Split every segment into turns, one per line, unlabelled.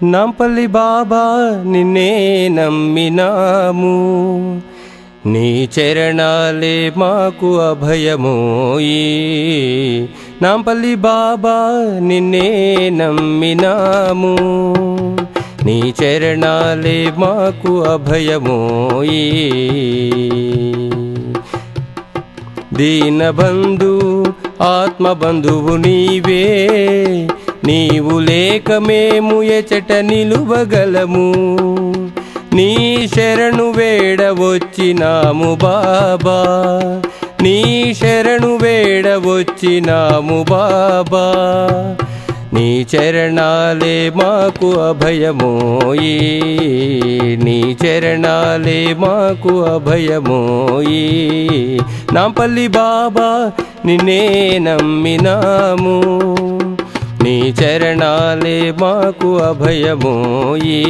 నాంపల్లి బాబా నిన్నే నమ్మినాము, నీ చరణాలే మాకు అభయమోయి. నాంపల్లి బాబా నిన్నే నమ్మినాము, నీ చరణాలే మాకు అభయమోయి. దీనబంధు ఆత్మబంధువు నీవే, నీవు లేక మేము ఎచట నిలువగలము. నీ శరణు వేడ వచ్చినాము బాబా, నీ శరణు వేడ వచ్చినాము బాబా. నీ చరణాలే మాకు అభయమోయి, నీ చరణాలే మాకు అభయమోయి. నాంపల్లి బాబా నిన్నే నమ్మినాము, నీ చరణాలే మాకు అభయమోయి.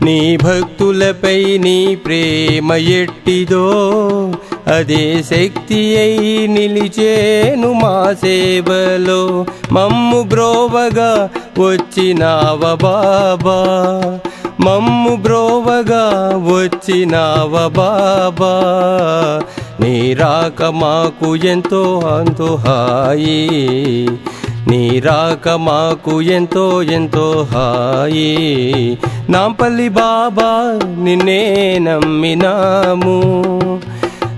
నీ భక్తులపై నీ ప్రేమ ఎట్టిదో, అదే శక్తి అయి నిలిచేను మా సేవలో. మమ్ము బ్రోవగా వచ్చినావ బాబా, మమ్ము బ్రోవగా వచ్చినావ బాబా. నీ రాక మాకు ఎంతో అంతో హాయి, నీ రాక మాకు ఎంతో ఎంతో హాయి. నాంపల్లి బాబా నిన్నే నమ్మినాము,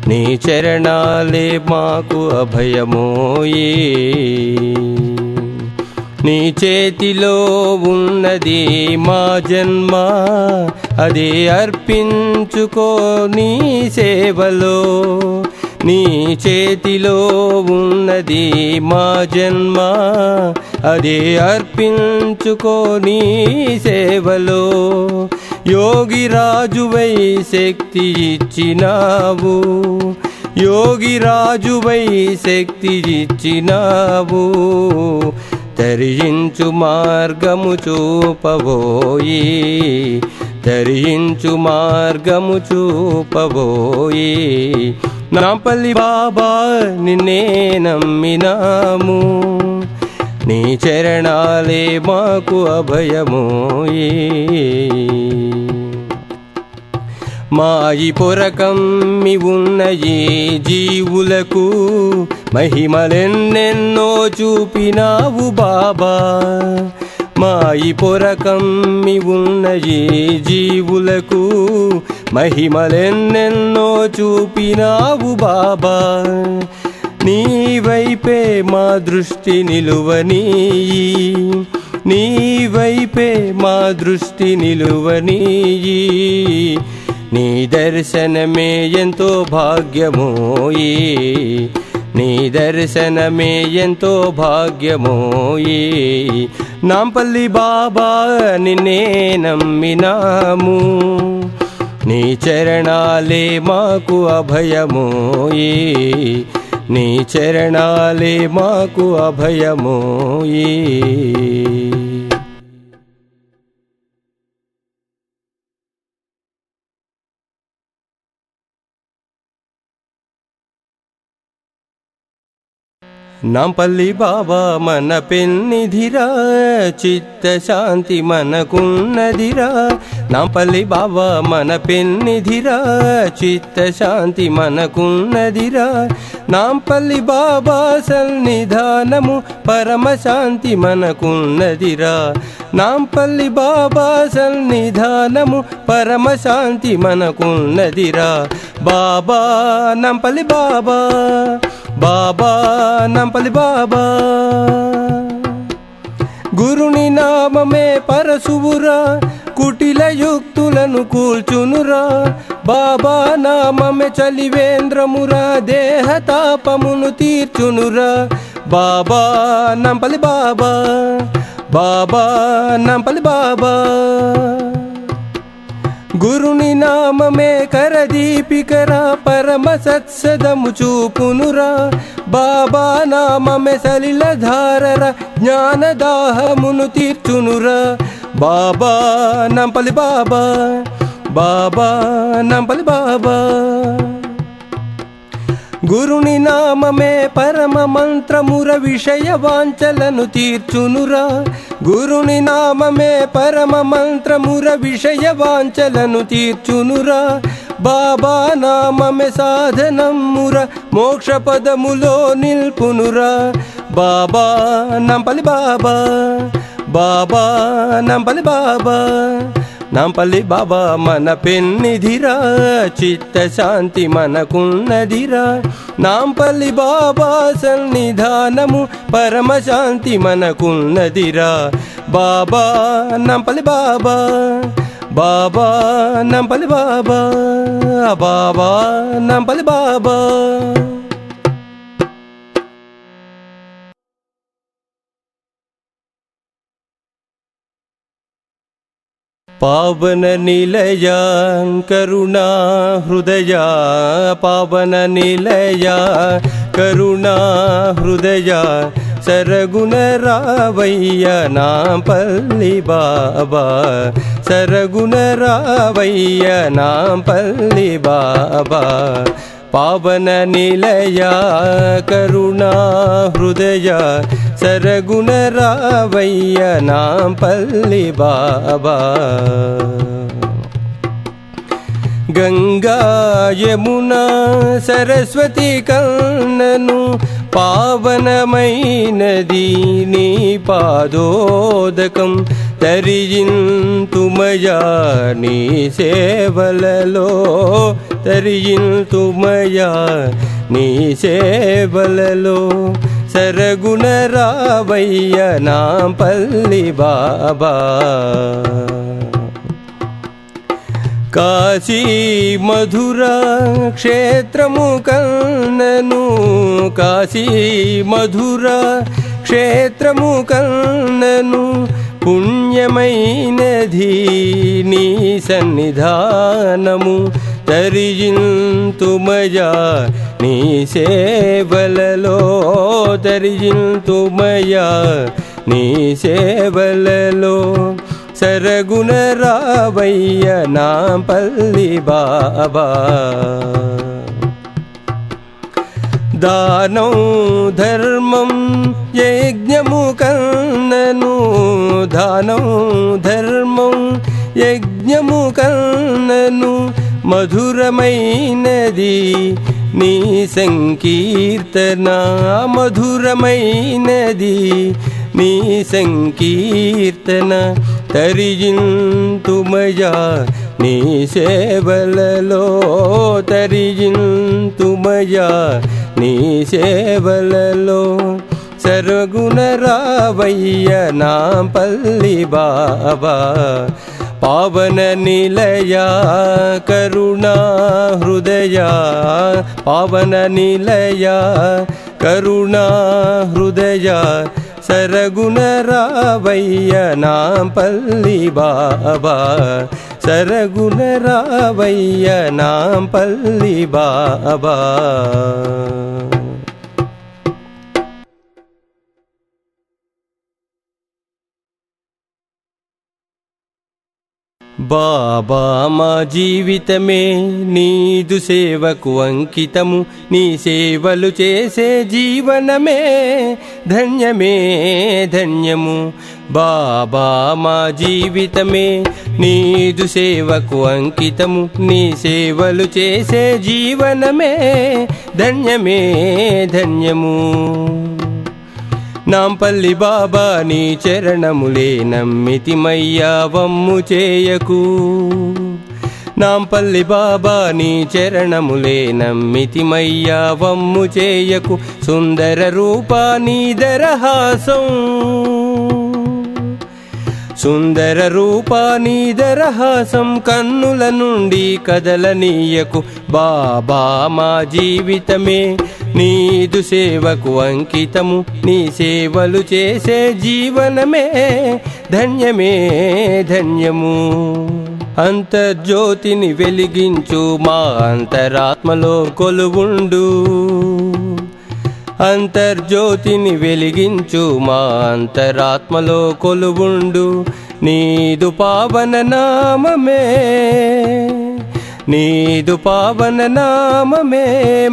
నీ చరణాలే మాకు అభయమోయి. నీ చేతిలో ఉన్నది మా జన్మ, అదే అర్పించుకో నీ సేవలో. నీ చేతిలో ఉన్నది మా జన్మ, అదే అర్పించుకో నీ సేవలో. యోగి రాజువై శక్తి ఇచ్చినావు, యోగి రాజువై శక్తి ఇచ్చినావు. తరించు మార్గము చూపబోయి, తరించు మార్గము చూపబోయి. నాంపల్లి బాబా నిన్నే నమ్మినాము, నీ చరణాలే మాకు అభయమోయి. మాయి పొరకమ్మి ఉన్న ఈ జీవులకు మహిమలెన్నెన్నో చూపినావు బాబా. మాయి పొరకమ్మి ఉన్న ఈ జీవులకు మహిమలెన్నెన్నో చూపినావు బాబా. నీ వైపే మా దృష్టి నిలువనీయి, నీ వైపే మా దృష్టి నిలువనీయి. నీ దర్శనమే ఎంతో భాగ్యమోయి, నీ దర్శనమే ఎంతో భాగ్యమోయి. నాంపల్లి బాబా నిన్నే నమ్మినాము, నీ చరణాలే మాకు అభయమోయి, నీ చరణాలే మాకు అభయమోయి. నాంపల్లి బాబా మన పెన్నిధిరా, చిత్త శాంతి మనకున్నదిరా. నాంపల్లి బాబా మన పెన్నిధిరా, చిత్త శాంతి మనకున్నదిరా. నాంపల్లి బాబా సన్నిధానము పరమ శాంతి మనకున్నదిరా. నాంపల్లి బాబా సన్నిధానము పరమ శాంతి మనకున్నదిరా. బాబా నాంపల్లి బాబా, బాబా నాంపల్లి బాబా. గురుని నామమే పరశువురా, కుటిల యుక్తులను కూల్చునురా. బాబా నామమే చలివేంద్రమురా, దేహతాపమును తీర్చునురా. బాబా నాంపల్లి బాబా, బాబా నాంపల్లి బాబా. గురుని నామమే కరదీపికరా, పరమ సత్సదము చూపునురా. బాబా నామమే సలిలధారరా, జ్ఞానదాహమును తీర్చునురా. బాబా నాంపల్లి బాబా, బాబా నాంపల్లి బాబా. గురుని నామమే పరమ మంత్రముర విషయ వాంఛలను తీర్చునురా గురుని నామమే పరమ మంత్రముర విషయ వాంఛలను తీర్చునురా బాబా నామమే సాధనముర మోక్ష పదములో నిల్పునురా బాబా నంపలి బాబా బాబా నంపలి బాబా నంపల్లి బాబా మన పెన్నిధిరా చిత్త శాంతి మనకున్నదిరా నాంపల్లి బాబా సన్నిధానము పరమ శాంతి మనకున్నదిరా బాబా నంపల్లి బాబా బాబా నంపల్లి బాబా బాబా నంపల్లి బాబా పావన నిలయ కరుణా హృదయ పావన నిలయ కరుణా హృదయ సరగుణ రావయ్య నాంపల్లి బాబా సరగుణ రావయ్య నాంపల్లి బాబా పావన నిలయ కరుణా హృదయ సరగుణ రావయ్య నాంపల్లి బాబా గంగా యమునా సరస్వతి కన్నను పావనమైనది నీ పాదోదకం తరింతుమయా నీ సేవలలో తరింతుమయా నీ సేవలలో సరగుణ రావయ్య నాంపల్లి బాబా కాశీ మధుర క్షేత్రము కన్నను కాశీ మధుర క్షేత్రము కన్నను పుణ్యమైనది నీ సన్నిధానము తరింతుమయా నీ సేవలలో తరింతుమయా నీ సేవలలో సరగుణ రావయ్య నాంపల్లి బాబా దానం ధర్మం యజ్ఞము కన్నను దానం ధర్మం యజ్ఞము కన్నను మధురమైనది నీ సంకీర్తన మధురమైనది నీ సంకీర్తన తరింతుమయా నీ సేవలలో తరింతుమయా నీ సేవలలో సరగుణ రావయ్య నాంపల్లి బాబా పావన నిలయ కరుణా హృదయ పావన నిలయ కరుణా హృదయ సరగుణ రావయ్య నాంపల్లి బాబా సరగుణ రావయ్య నాంపల్లి బాబా బాబా మా జీవితమే నీదు సేవకు అంకితము నీ సేవలు చేసే జీవనమే ధన్యమే ధన్యము బాబా మా జీవితమే నీదు సేవకు అంకితము నీ సేవలు చేసే జీవనమే ధన్యమే ధన్యము నాంపల్లి బాబా నీ చరణములే నమ్మితిమయ్యా వమ్ము చేయకు నాంపల్లి బాబా నీ చరణములే నమ్మితిమయ్యా వమ్ము చేయకు సుందర రూపా నీ దరహాసం సుందర రూపా నీ దరహాసం కన్నుల నుండి కదలనీయకు బాబా మా జీవితమే నీదు సేవకు అంకితము నీ సేవలు చేసే జీవనమే ధన్యమే ధన్యము అంతర్జ్యోతిని వెలిగించు మా అంతరాత్మలో కొలువుండు అంతర్జ్యోతిని వెలిగించు మా అంతరాత్మలో కొలువుండు నీదు పావన నామమే నీదు పావన నామమే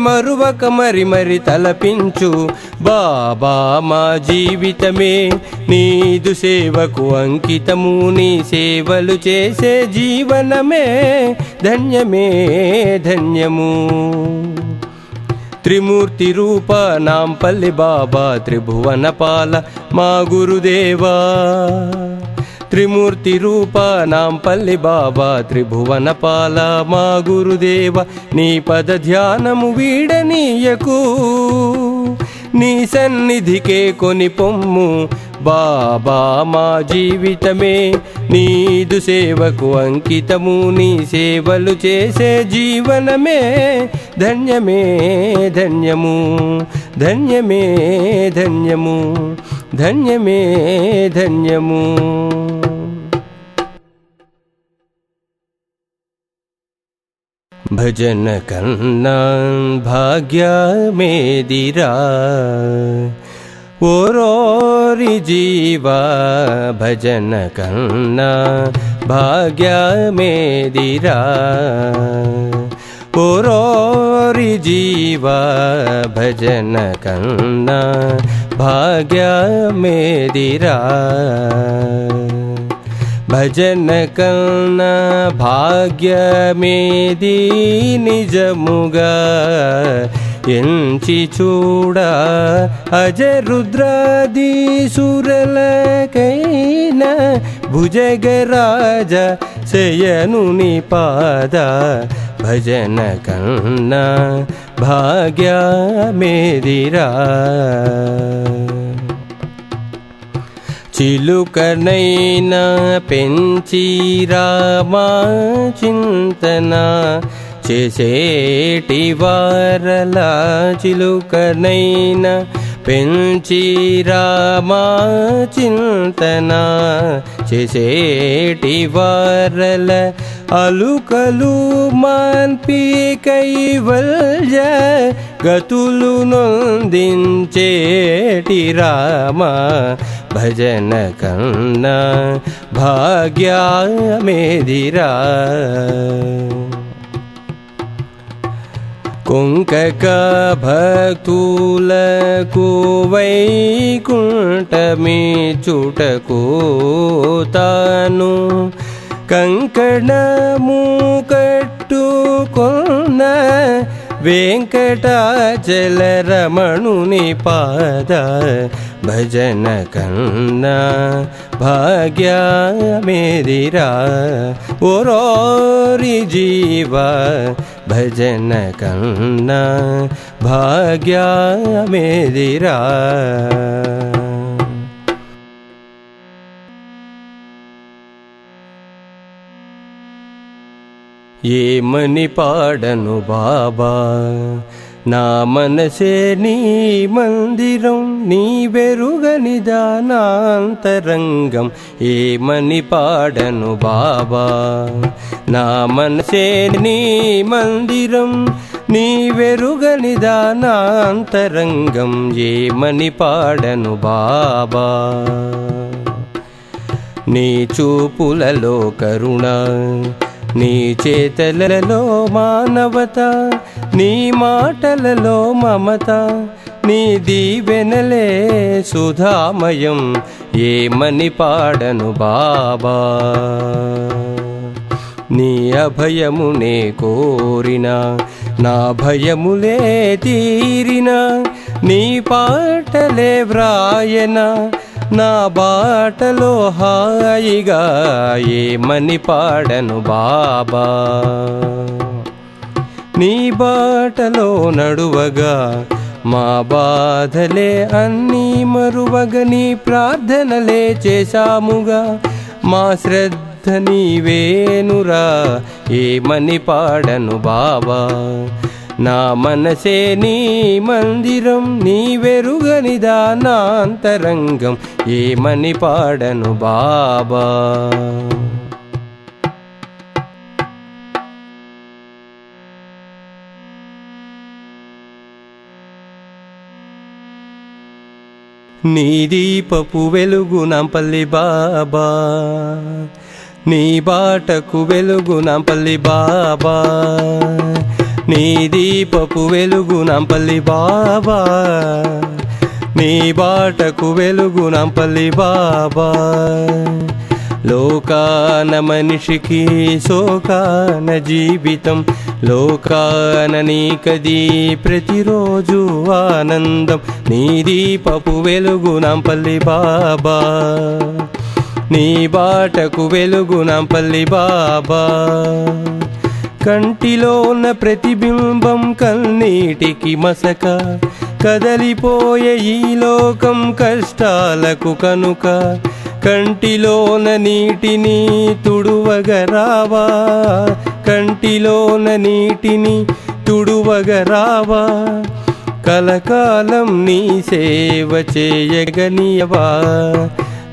మరువక మరి మరి తలపించు బాబా మా జీవితమే నీదు సేవకు అంకితము నీ సేవలు చేసే జీవనమే ధన్యమే ధన్యము త్రిమూర్తి రూప నాంపల్లి బాబా త్రిభువన పాల మా గురుదేవా త్రిమూర్తి రూప నాంపల్లి బాబా త్రిభువన పాల మా గురుదేవ నీ పద ధ్యానము వీడనీయకు నీ సన్నిధికే కొని పొమ్ము బాబా మా జీవితమే నీదు సేవకు అంకితము నీ సేవలు చేసే జీవనమే ధన్యమే ధన్యము ధన్యమే ధన్యము ధన్యమే ధన్యము భజన కన్నా భాగ్యమేదిరా ఓరోరి జీవా భజన కన్నా భాగ్యమేదిరా ఓరోరి జీవా భజన కన్నా భాగ్యమేదిరా భజన కన్నా భాగ్యమేది నిజముగా ఎంచి చూడ అజరుద్రాదీసురలకైనా భుజగరాజ శయనుని పాద భజన కన్నా భాగ్యమేదిరా చిలుకనైనా పెంచి రామా చింతన చేసేటి వారలా చిలుకనైనా పెంచి రామా చింతన చేసేటి వారల అలుకలు మాన్పి కైవల్య గతులు నొందించేటి రామ భజన కన్నా భాగ్యమేదిరా కుంకక భక్తులకు వైకుంఠమి చుటకు తాను కంకణము కట్టుకొన్న వెంకటాచలరమణుని పాద భజన కన్నా భాగ్యమేదిరా ఓరోరి జీవా భజన కన్నా భాగ్యమేదిరా ఏమని పాడను బాబా నా మనసే నీ మందిరం నీ వెరుగని దానాంతరంగం ఏమని పాడను బాబా నా మనసే నీ మందిరం నీ వెరుగని దానాంతరంగం ఏమని పాడను బాబా నీ చూపులలో కరుణ నీ చేతలలో మానవత నీ మాటలలో మమత నీ దీవెనలే సుధామయం ఏమని పాడను బాబా నీ అభయమునే కోరిన నా భయములే తీరిన నీ పాటలే వ్రాయన నా బాటలో హాయిగా ఏమని పాడను బాబా నీ బాటలో నడువగా మా బాధలే అన్నీ మరువగ నీ ప్రార్థనలే చేశాముగా మా శ్రద్ధ నీవేనురా ఏమని పాడను బాబా నా మనసే నీ మందిరం నీ వెరుగని దానాంతరంగం ఏమని పాడను బాబా నీ దీపపు వెలుగు నాంపల్లి బాబా నీ బాటకు వెలుగు నాంపల్లి బాబా, నీ దీపపు వెలుగు నాంపల్లి బాబా, నీ బాటకు వెలుగు నాంపల్లి బాబా. లోకాన మనిషికి శోకాన జీవితం, లోకాన నీకది ప్రతిరోజు ఆనందం. నీ దీపపు వెలుగు నాంపల్లి బాబా, నీ బాటకు వెలుగు నాంపల్లి బాబా. కంటిలో ఉన్న ప్రతిబింబం కన్నీటికి మసక, కదలిపోయే ఈ లోకం కష్టాలకు కనుక. కంటిలోన నీటిని తుడువగరావా, కంటిలోన నీటిని తుడువగరావా. కలకాలం నీ సేవ చేయగనియవా,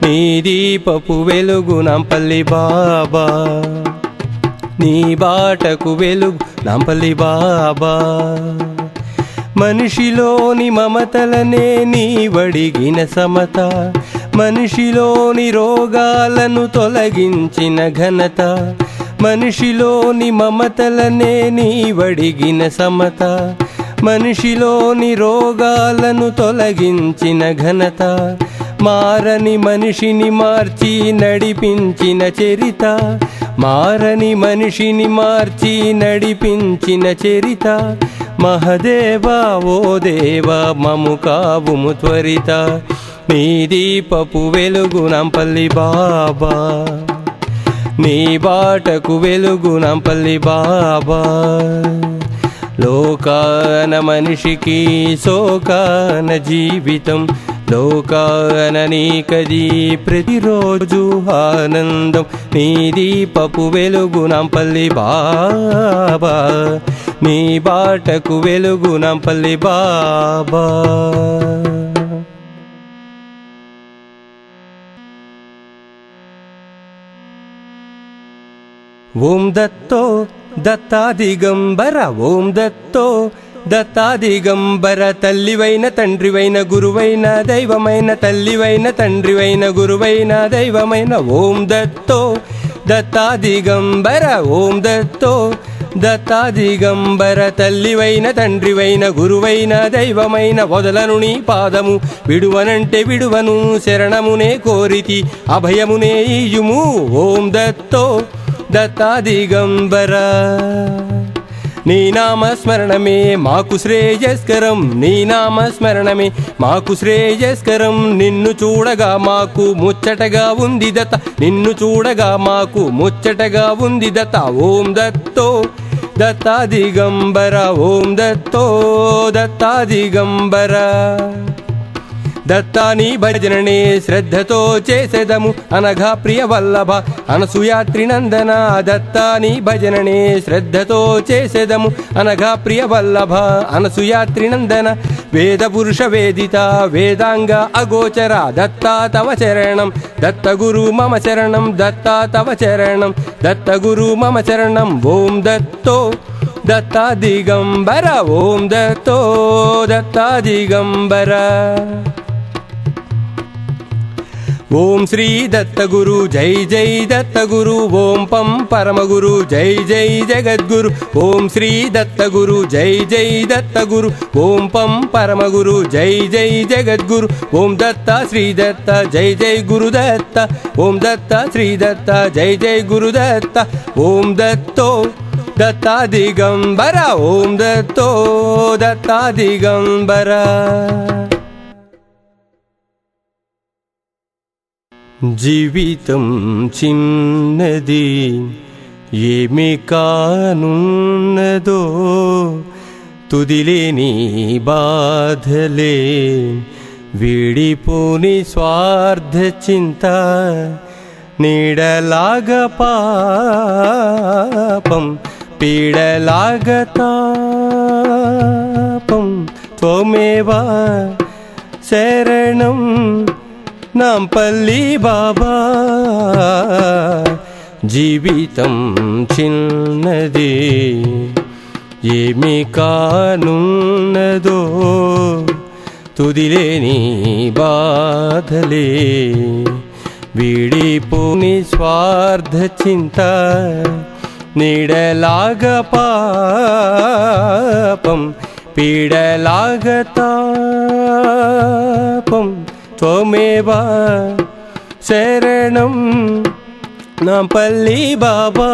నీ దీపపు వెలుగు నాంపల్లి బాబా, నీ బాటకు వెలుగు నాంపల్లి బాబా. మనిషిలోని మమతలనే నీవడిగిన సమత, మనిషిలోని రోగాలను తొలగించిన ఘనత. మనిషిలోని మమతలనే నీవడిగిన సమత, మనిషిలోని రోగాలను తొలగించిన ఘనత. మారని మనిషిని మార్చి నడిపించిన చరిత, మారని మనిషిని మార్చి నడిపించిన చరిత. మహదేవా ఓ దేవా మము కావుము త్వరిత, నీ దీపపు వెలుగు నాంపల్లి బాబా, నీ బాటకు వెలుగు నాంపల్లి బాబా. లోకాన మనిషికి శోకాన జీవితం, లోకాన నీకది ప్రతిరోజు ఆనందం. నీ దీపపు వెలుగు నాంపల్లి బాబా, నీ బాటకు వెలుగు నాంపల్లి బాబా. ఓం దత్తో దత్తా దిగంబర, ఓం దత్తో దత్తా దిగంబర. తల్లివైన తండ్రివైన గురువైన దైవమైన, తల్లివైన తండ్రివైన గురువైన దైవమైన. ఓం దత్తో దత్తా దిగంబర, ఓం దత్తో దత్తా దిగంబర. తల్లివైన తండ్రివైన గురువైన దైవమైన. వదలను నీ పాదము విడువనంటే విడువను, శరణమునే కోరితి అభయమునే ఇయుము. ఓం దత్తో దత్తా దిగంబర. నీ నామస్మరణమే మాకు శ్రేయస్కరం, నీ నామస్మరణమే మాకు శ్రేయస్కరం. నిన్ను చూడగా మాకు ముచ్చటగా ఉంది దత్త, నిన్ను చూడగా మాకు ముచ్చటగా ఉంది దత్త. ఓం దత్తో దత్తా దిగంబర, ఓం దత్తో దత్తా దిగంబర. దత్తా నీ భజననే శ్రద్ధతో చేసెదము అనగా ప్రియ వల్లభ అనసూయాత్రి నందన. దత్తా నీ భజననే శ్రద్ధతో చేసెదము అనగా ప్రియ వల్లభ అనసూయాత్రి నందన. వేద పురుష వేదిత వేదాంగ అగోచర. దత్తా తవ చరణం దత్త గురు మమ చరణం, దత్తా తవ చరణం దత్త గురు మమ చరణం. ఓం దత్తో దత్తా దిగంబర, ఓం దత్తో దత్తా దిగంబర. ఓం శ్రీ దత్తగురు జై జై దత్తగురు, ఓం పం పరమగురు జై జై జగద్గురు. ఓం శ్రీ దత్తగురు జై జై దత్తగురు, ఓం పం పరమగురు జై జై జగద్గురు. ఓం దత్త శ్రీ దత్త జై జై గురుదత్త, ఓం దత్త శ్రీ దత్త జై జై గురుదత్త. ఓం దత్తో దత్తా దిగంబర, ఓం దత్తో దత్తా దిగంబర. జీవితం చిన్నది ఏమి కానున్నదో, తుదిలేని బాధలే విడిపోని స్వార్థ చింత. నీడలాగ పాపం పీడలాగ తాపం, త్వమేవా శరణం నాంపల్లి బాబా. జీవితం చిన్నది ఏమి కానున్నదో, తుదిలేని బాధలే వీడిపోని స్వార్థ చింత నీడలాగ పాపం పీడలాగ తాపం త్వమేవ శరణం నా పల్లి బాబా.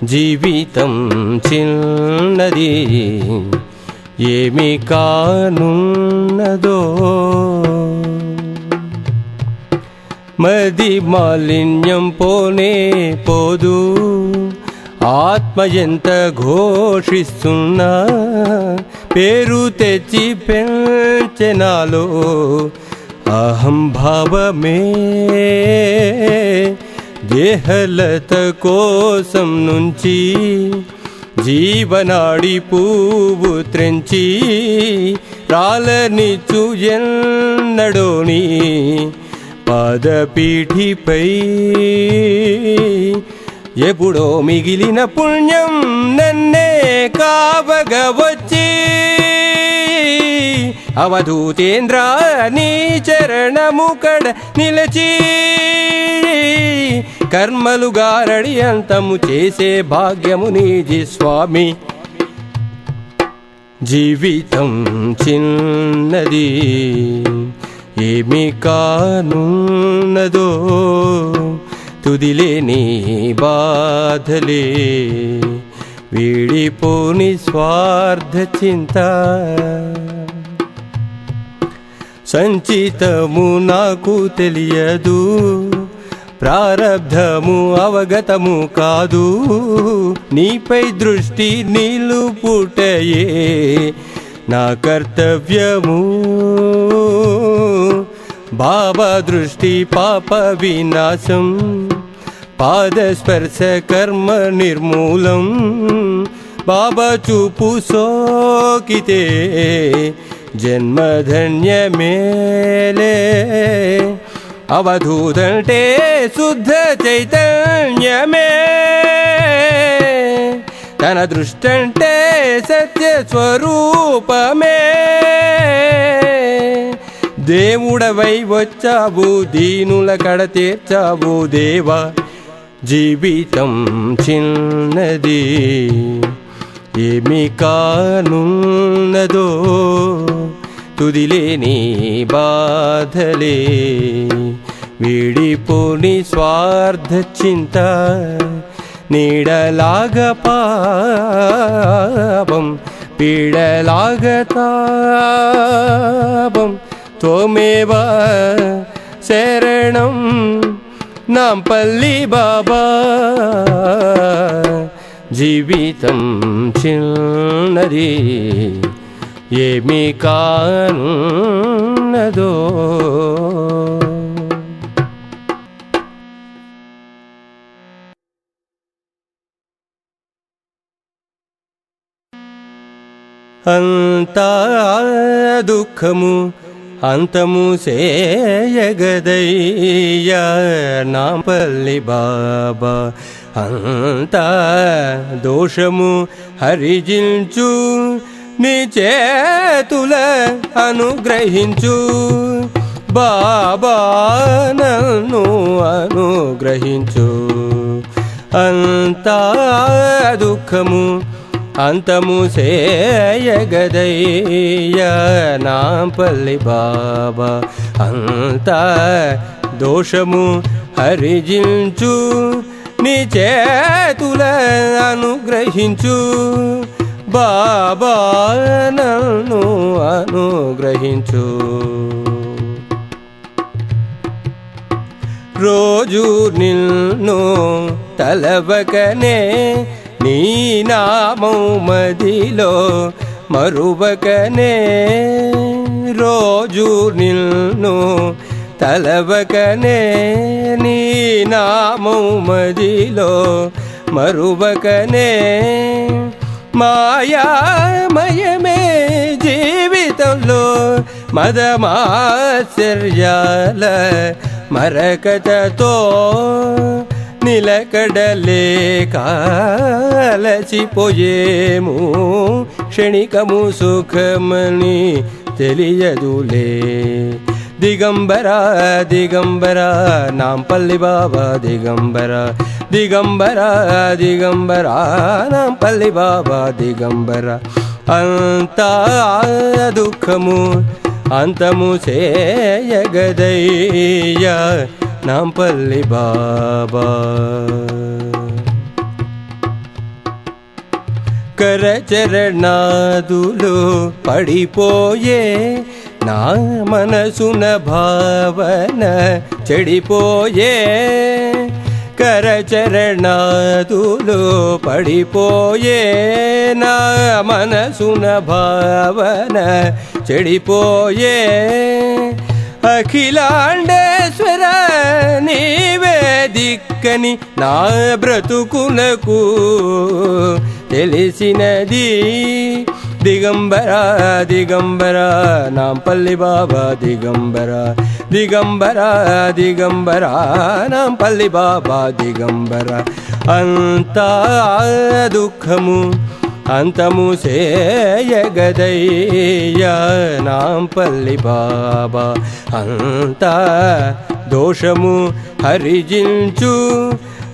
జీవితం చిన్నది ఏమి కానున్నదో, మది మాలిన్యం పోనే పోదు, ఆత్మ ఎంత ఘోషిస్తున్నా పేరు తెచ్చి పెంచెనాలో అహంభావమే. దేహలత కోసం నుంచి జీవనాడి పువ్వు త్రెంచి రాలనిచ్చు ఎన్నడోని పాదపీఠిపై ఎప్పుడో మిగిలిన పుణ్యం నన్నే కావగా వచ్చి అవధూతేంద్ర నీ చరణము కడ నిలచి కర్మలు గారడి అంతము చేసే భాగ్యము నీది స్వామి. జీవితం చిన్నది ఏమి కానున్నదో, తుదిలేని బాధలే వీడిపోని స్వార్థ చింత. సంచితము నాకు తెలియదు, ప్రారబ్ధము అవగతము కాదు, నీపై దృష్టి నిలుపుటయే నా కర్తవ్యము. బాబా దృష్టి పాప వినాశం, పాదస్పర్శ కర్మ నిర్మూలం. బాబా చూపు సోకితే జన్మధన్యమేలే. అవధూతంటే శుద్ధ చైతన్యమే, తన దృష్టంటే సత్య స్వరూపమే. దేవుడవై వచ్చావు, దీనుల కడ తీర్చావు దేవా. జీవితం చిన్నది ఏమి కానున్నదో, తుదిలేని బాధలే వీడిపోని స్వార్థ చింత. నీడలాగ పాపం పీడలాగ తాపం త్వమేవ శరణం నాంపల్లి బాబా. జీవితం చిన్నది ఏమి కానున్నదో. అంతా దుఃఖము అంతము సేయగదయ్యా నాంపల్లి బాబా. అంతా దోషము హరిజించు, నీ చేతుల అనుగ్రహించు బాబా, నన్ను అనుగ్రహించు. అంతా దుఃఖము అంతము సేయగదయ్యా నాంపల్లి బాబా. అంతా దోషము హరిజించు, నీ చేతుల అనుగ్రహించు బాబా, నన్ను అనుగ్రహించు. రోజు నిన్ను తలవకనే, నీ నామం మదిలో మరువకనే. రోజు నిన్ను తలవకనే, నీ నామం మదిలో మరువకనే. మాయామయమే జీవితంలో మదమాశ్చర్యాల మరకతతో నిలకడలే కాలసిపోయేము. క్షణికము సుఖమని తెలియదులే, దిగంబర దిగంబర నాంపల్లి బాబా దిగంబర దిగంబర దిగంబర నాంపల్లి బాబా దిగంబర అంతా దుఃఖము అంతము చేయగదయ్యా నాంపల్లి బాబా కరచరణాదులు పడిపోయే నా మనసున భావన చెడిపోయే కరచరణాదులు పడిపోయే నా మనసున భావన చెడిపోయే అఖిలాండేశ్వర నీవే దిక్కని నా బ్రతుకునకు తెలిసినది దిగంబర దిగంబర నాంపల్లి బాబా దిగంబర దిగంబర దిగంబర నాంపల్లి బాబా దిగంబర అంతా దుఃఖము అంతము చేయగదయ్యా నాంపల్లి బాబా అంతా దోషము హరిజించు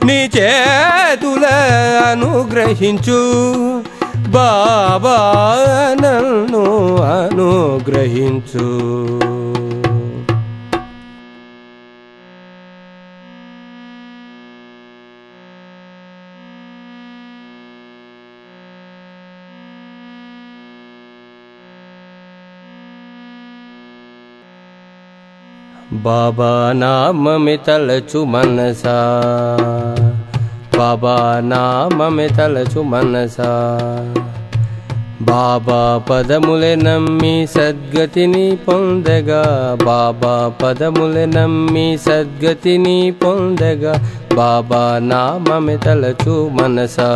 నీ చేతుల అనుగ్రహించు బాబా నన్ను అనుగ్రహించు బాబా నామమే తలచు మనసా బాబా నామమే తలచు మనసా బాబా పదములే నమ్మి సద్గతిని పొందగా బాబా పదములే నమ్మి సద్గతిని పొందగా బాబా నామమే తలచు మనసా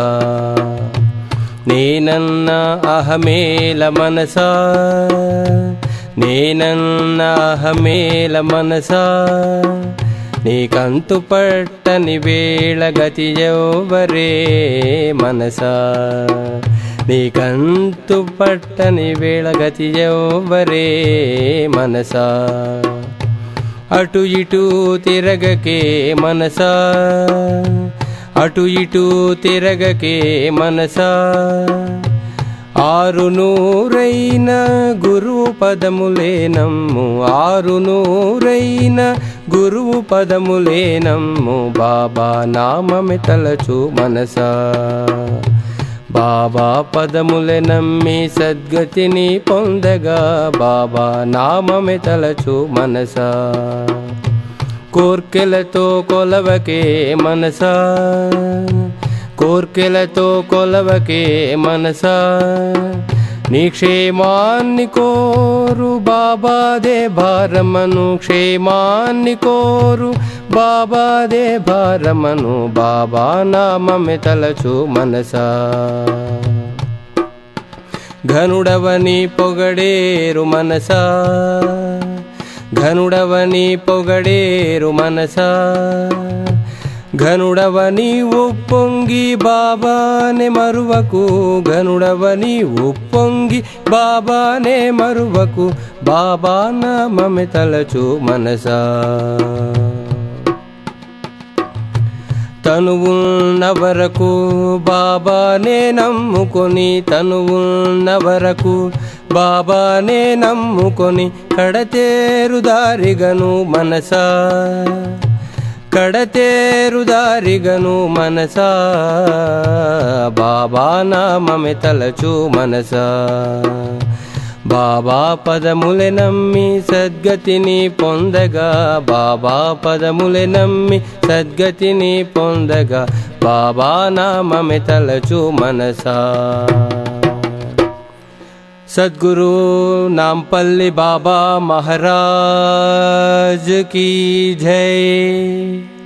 నేనన్న అహమేల మనసా నేనన్న అహమేల మనసా నీకంతు పట్టని వేళ గతి ఎవ్వరే మనసా నీకంతు పట్టని వేళ గతి ఎవ్వరే మనసా అటు ఇటు తిరగకే మనసా అటు ఇటు తిరగకే మనసా ఆరు నూరైన గురువు పదములే నమ్ము ఆరు నూరైన గురువు పదములే నమ్ము బాబా నామమే తలచు మనసా బాబా పదములే నమ్మి సద్గతిని పొందగా బాబా నామమే తలచు మనసా కోర్కెలతో కొలవకే మనసా కోర్కెలతో కొలవకే మనసా నీ క్షేమాన్ని కోరు బాబాదే భారమను క్షేమాన్ని కోరు బాబాదే భారమను బాబా నామమే తలచు మనసా ఘనుడవని పొగడేరు మనసా ఘనుడవని పొగడేరు మనసా ఘనుడవని ఉప్పొంగి బాబానే మరువకు ఘనుడవని ఉప్పొంగి బాబానే మరువకు బాబా నామమే తలచు మనసా తనువున్న వరకు బాబానే నమ్ముకొని తనువున్న వరకు బాబానే నమ్ముకొని కడతేరు దారిగను మనసా కడతేరు దారిగను మనసా బాబా నామమే తలచు మనసా బాబా పదములే నమ్మి సద్గతిని పొందగా బాబా పదములే నమ్మి సద్గతిని పొందగా బాబా నామమే తలచు మనసా सद्गुरु नामपल्ली बाबा महाराज की जय।